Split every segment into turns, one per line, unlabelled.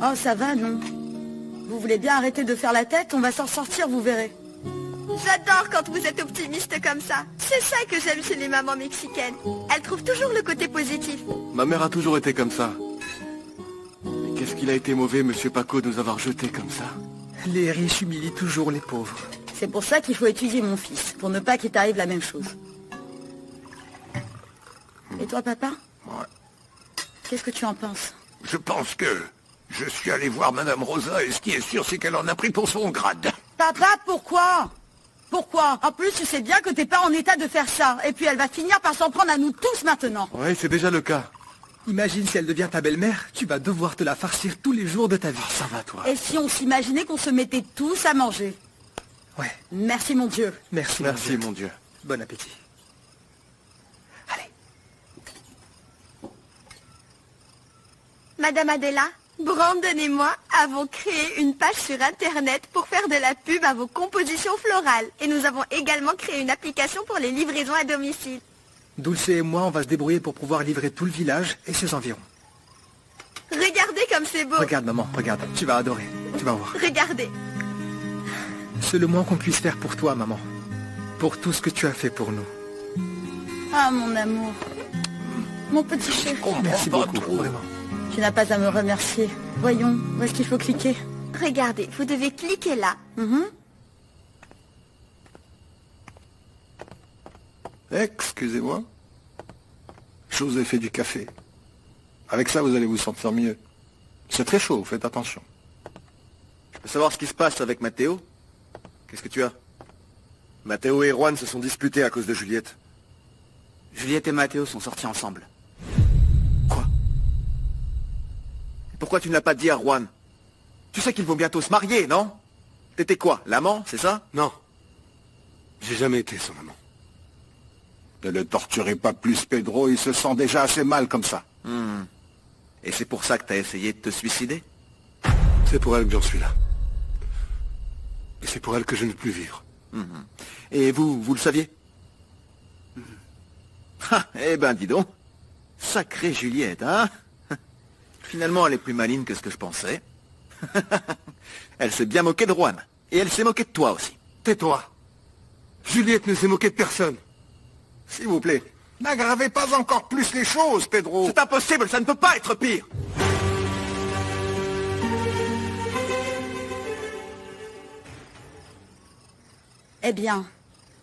Oh, ça va, non. Vous voulez bien arrêter de faire la tête? On va s'en sortir, vous verrez.
J'adore quand vous êtes optimiste comme ça. C'est ça que j'aime chez les mamans mexicaines. Elles trouvent toujours le côté positif.
Ma mère a toujours été comme ça. Mais qu'est-ce qu'il a été mauvais, monsieur Paco, de nous avoir jetés comme ça?
Les riches humilient toujours les pauvres.
C'est pour ça qu'il faut étudier, mon fils, pour ne pas qu'il t'arrive la même chose. Et toi, papa?
Ouais.
Qu'est-ce que tu en penses?
Je pense que je suis allé voir Madame Rosa et ce qui est sûr, c'est qu'elle en a pris pour son grade.
Papa, pourquoi? Pourquoi? En plus, tu sais bien que t'es pas en état de faire ça. Et puis elle va finir par s'en prendre à nous tous maintenant.
Ouais, c'est déjà le cas.
Imagine si elle devient ta belle-mère, tu vas devoir te la farcir tous les jours de ta vie.
Oh, ça va, toi.
Et si on s'imaginait qu'on se mettait tous à manger?
Ouais.
Merci, mon Dieu.
Merci,
Merci, mon Dieu.
Bon appétit. Allez.
Madame Adela, Brandon et moi avons créé une page sur Internet pour faire de la pub à vos compositions florales. Et nous avons également créé une application pour les livraisons à domicile.
Dulce et moi, on va se débrouiller pour pouvoir livrer tout le village et ses environs.
Regardez comme c'est beau.
Regarde, maman, regarde. Tu vas adorer. Tu vas voir.
Regardez.
C'est le moins qu'on puisse faire pour toi, maman. Pour tout ce que tu as fait pour nous.
Ah, mon amour. Mon petit chef.
Merci
pas
beaucoup,
trop.
vraiment.
Tu n'as pas à me remercier. Voyons, où est-ce qu'il faut cliquer?
Regardez, vous devez cliquer là.
Excusez-moi. Je vous ai fait du café. Avec ça, vous allez vous sentir mieux. C'est très chaud, faites attention.
Je peux savoir ce qui se passe avec Matteo? Qu'est-ce que tu as? Matteo et Juan se sont disputés à cause de Juliette.
Juliette et Matteo sont sortis ensemble.
Quoi? Pourquoi tu ne l'as pas dit à Juan? Tu sais qu'ils vont bientôt se marier, non? T'étais quoi, l'amant, c'est ça?
Non. J'ai jamais été son amant.
Ne le torturez pas plus, Pedro, il se sent déjà assez mal comme ça.
Et c'est pour ça que t'as essayé de te suicider?
C'est pour elle que j'en suis là. Et c'est pour elle que je ne veux plus vivre.
Et vous le saviez? Ah, eh ben, dis donc. Sacrée Juliette, hein? Finalement, elle est plus maligne que ce que je pensais. Elle s'est bien moquée de Juan. Et elle s'est moquée de toi aussi.
Tais-toi. Juliette ne s'est moquée de personne.
S'il vous plaît, n'aggravez pas encore plus les choses, Pedro.
C'est impossible, ça ne peut pas être pire.
Eh bien,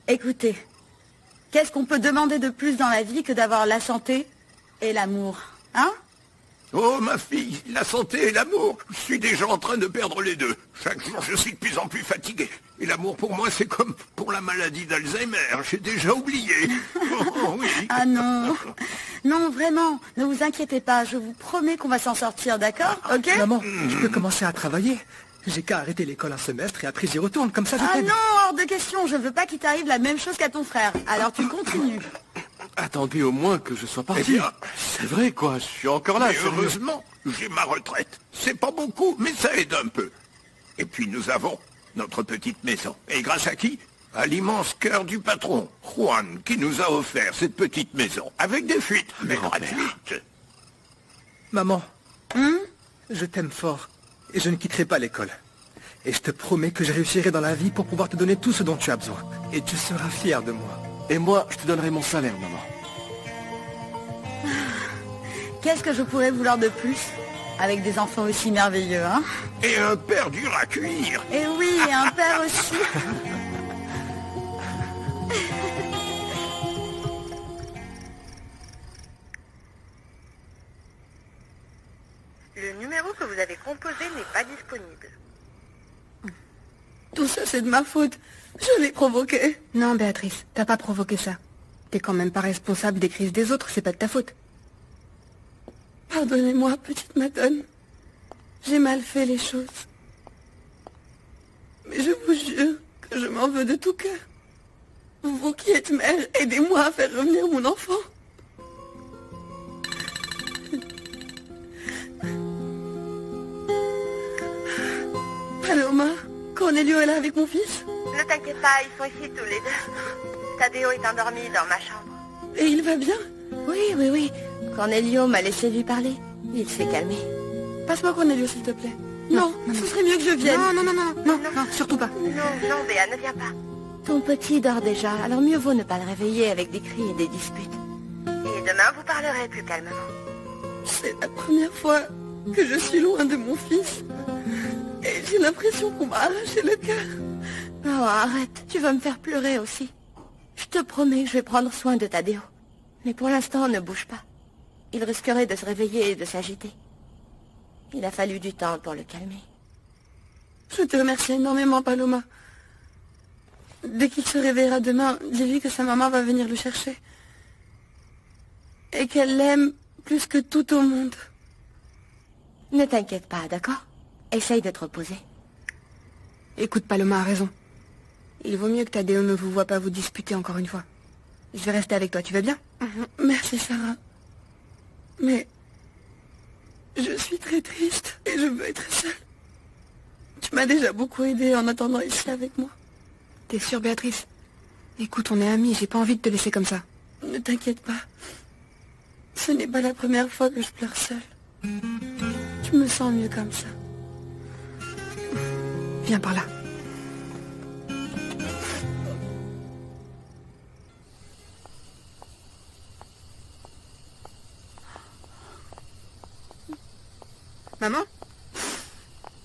écoutez. Qu'est-ce qu'on peut demander de plus dans la vie que d'avoir la santé et l'amour? Hein?
Oh, ma fille, la santé et l'amour, je suis déjà en train de perdre les deux. Chaque jour, je suis de plus en plus fatigué. Et l'amour, pour moi, c'est comme pour la maladie d'Alzheimer. J'ai déjà oublié. Oh, oui.
Ah non. Non, vraiment, ne vous inquiétez pas. Je vous promets qu'on va s'en sortir, d'accord? Ok?
Maman, je peux commencer à travailler. J'ai qu'à arrêter l'école un semestre et après j'y retourne. Comme ça, je
Ah
t'aide.
non, hors de question. Je veux pas qu'il t'arrive la même chose qu'à ton frère. Alors tu continues.
Attendez au moins que je sois parti.
Eh bien,
c'est vrai, quoi, je suis encore là.
mais
sérieux.
heureusement, j'ai ma retraite. C'est pas beaucoup, mais ça aide un peu. Et puis nous avons notre petite maison. Et grâce à qui? À l'immense cœur du patron, Juan, qui nous a offert cette petite maison. Avec des fuites, mais gratuites.
Maman, je t'aime fort et je ne quitterai pas l'école. Et je te promets que je réussirai dans la vie pour pouvoir te donner tout ce dont tu as besoin. Et tu seras fier de moi.
Et moi, je te donnerai mon salaire, maman.
Qu'est-ce que je pourrais vouloir de plus? Avec des enfants aussi merveilleux, hein?
Et un père dur à cuire.
Et oui, et un père aussi.
Le numéro que vous avez composé n'est pas disponible.
Tout ça, c'est de ma faute. Je l'ai provoqué.
Non, Béatrice, t'as pas provoqué ça. T'es quand même pas responsable des crises des autres, c'est pas de ta faute.
Pardonnez-moi, petite madone. J'ai mal fait les choses. Mais je vous jure que je m'en veux de tout cœur. Vous qui êtes mère, aidez-moi à faire revenir mon enfant. Paloma, Cornelio est là avec mon fils?
Ne t'inquiète pas, ils sont ici tous les deux. Tadeo est endormi dans ma chambre.
Et il va bien?
Oui. Cornelio m'a laissé lui parler. Il s'est calmé.
Passe-moi Cornelius, s'il te plaît.
Non, ce serait mieux que je vienne.
Non, surtout pas.
Non, Béa, ne viens pas.
Ton petit dort déjà, alors mieux vaut ne pas le réveiller avec des cris et des disputes.
Et demain, vous parlerez plus calmement.
C'est la première fois que je suis loin de mon fils. Et j'ai l'impression qu'on m'a arraché le cœur.
Oh, arrête, tu vas me faire pleurer aussi. Je te promets que je vais prendre soin de Tadeo. Mais pour l'instant, ne bouge pas. Il risquerait de se réveiller et de s'agiter. Il a fallu du temps pour le calmer.
Je te remercie énormément, Paloma. Dès qu'il se réveillera demain, dis-lui que sa maman va venir le chercher. Et qu'elle l'aime plus que tout au monde.
Ne t'inquiète pas, d'accord? Essaye de te reposer.
Écoute, Paloma a raison. Il vaut mieux que Tadeo ne vous voit pas vous disputer encore une fois. Je vais rester avec toi, tu vas bien?
Merci, Sarah. Mais je suis très triste et je veux être seule. Tu m'as déjà beaucoup aidée en attendant ici avec moi.
T'es sûre, Béatrice? Écoute, on est amis, j'ai pas envie de te laisser comme ça.
Ne t'inquiète pas. Ce n'est pas la première fois que je pleure seule. Je me sens mieux comme ça.
Viens par là. Maman?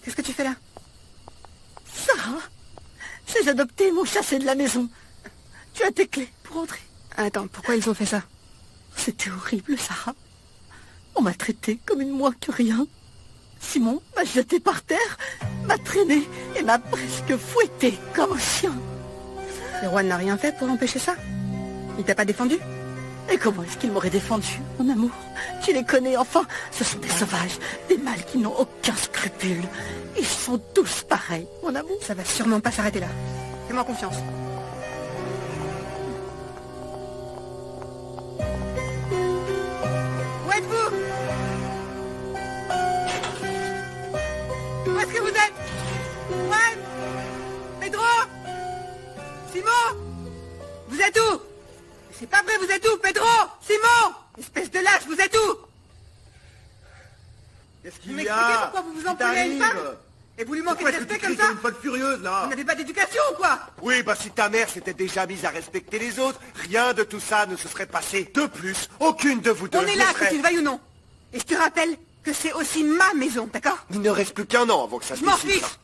Qu'est-ce que tu fais là?
Sarah, ces adoptés m'ont chassé de la maison. Tu as tes clés pour entrer.
Attends, pourquoi ils ont fait ça?
C'était horrible, Sarah. On m'a traité comme une moins que rien. Simon m'a jeté par terre, m'a traîné et m'a presque fouetté comme un chien.
Et Juan n'a rien fait pour empêcher ça? Il t'a pas défendu?
Et comment est-ce qu'il m'aurait défendu, mon amour? Tu les connais, enfin. Ce sont des sauvages, des mâles qui n'ont aucun scrupule. Ils sont tous pareils, mon amour.
Ça va sûrement pas s'arrêter là. Fais-moi confiance. Où êtes-vous? Où est-ce que vous êtes? Juan? Pedro? Simon? Vous êtes où? C'est pas vrai, vous êtes où, Pedro? Simon? Espèce de lâche, vous êtes où?
Qu'est-ce
Vous
qu'il y
m'expliquez
a?
pourquoi vous vous en prenez à une femme? Et vous lui manquez de respect comme ça?
Une folle furieuse, là.
Vous n'avez pas d'éducation ou quoi?
Oui, bah si ta mère s'était déjà mise à respecter les autres, rien de tout ça ne se serait passé. De plus, aucune de vous deux
On est là,
ne serait...
que tu le veuilles ou non. Et je te rappelle que c'est aussi ma maison, d'accord?
Il ne reste plus qu'un an avant que ça se
Je m'en
décide.
fiche.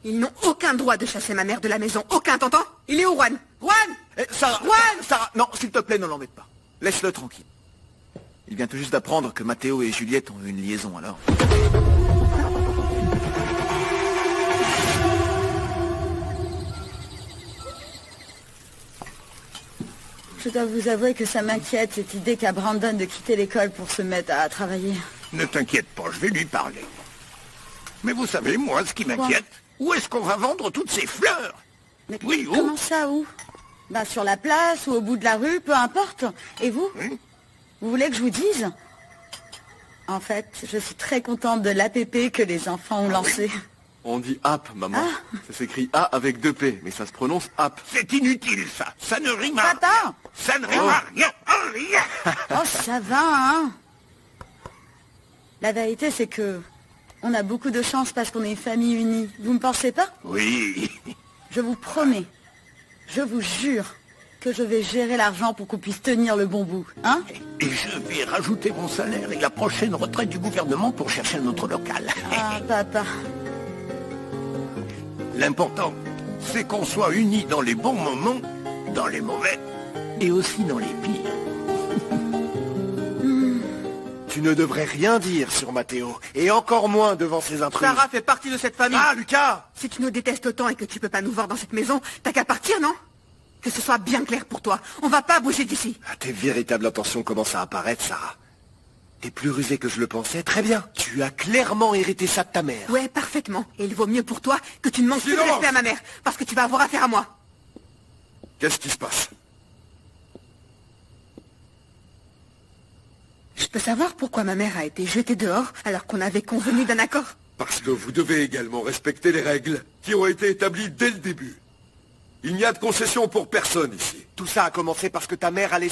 Ils n'ont aucun droit de chasser ma mère de la maison. Aucun, t'entends? Il est où, Juan? Juan!
Sarah,
Juan!
Sarah, non, s'il te plaît, ne l'embête pas. Laisse-le tranquille. Il vient tout juste d'apprendre que Matteo et Juliette ont eu une liaison, alors.
Je dois vous avouer que ça m'inquiète, cette idée qu'a Brandon de quitter l'école pour se mettre à travailler.
Ne t'inquiète pas, je vais lui parler. Mais vous savez, moi, ce qui m'inquiète, où est-ce qu'on va vendre toutes ces fleurs?
Mais
Oui, où?
comment ça, où? Bah, sur la place ou au bout de la rue, peu importe. Et vous? Vous voulez que je vous dise? En fait, je suis très contente de l'APP que les enfants ont lancé.
On dit app, maman. Ça s'écrit A avec 2 P, mais ça se prononce app.
C'est inutile, ça. Ça ne rime à...
Papa!
Ça ne rime à rien. À rien.
Oh, ça va, hein? La vérité, c'est que on a beaucoup de chance parce qu'on est une famille unie. Vous me pensez pas?
Oui.
Je vous promets, je vous jure que je vais gérer l'argent pour qu'on puisse tenir le bon bout, hein?
Et je vais rajouter mon salaire et la prochaine retraite du gouvernement pour chercher notre local.
Ah, papa.
L'important, c'est qu'on soit unis dans les bons moments, dans les mauvais, et aussi dans les pires.
Tu ne devrais rien dire sur Matteo, et encore moins devant ses intrus.
Sarah fait partie de cette famille.
Ah, Lucas!
Si tu nous détestes autant et que tu peux pas nous voir dans cette maison, t'as qu'à partir, non? Que ce soit bien clair pour toi. On va pas bouger d'ici.
Ah, tes véritables intentions commencent à apparaître, Sarah. T'es plus rusé que je le pensais, très bien. Tu as clairement hérité ça de ta mère.
Ouais, parfaitement. Et il vaut mieux pour toi que tu ne manques plus de
Silence.
respect à ma mère, parce que tu vas avoir affaire à moi.
Qu'est-ce qui se passe?
Je peux savoir pourquoi ma mère a été jetée dehors alors qu'on avait convenu d'un accord?
Parce que vous devez également respecter les règles qui ont été établies dès le début. Il n'y a de concession pour personne ici.
Tout ça a commencé parce que ta mère a laissé...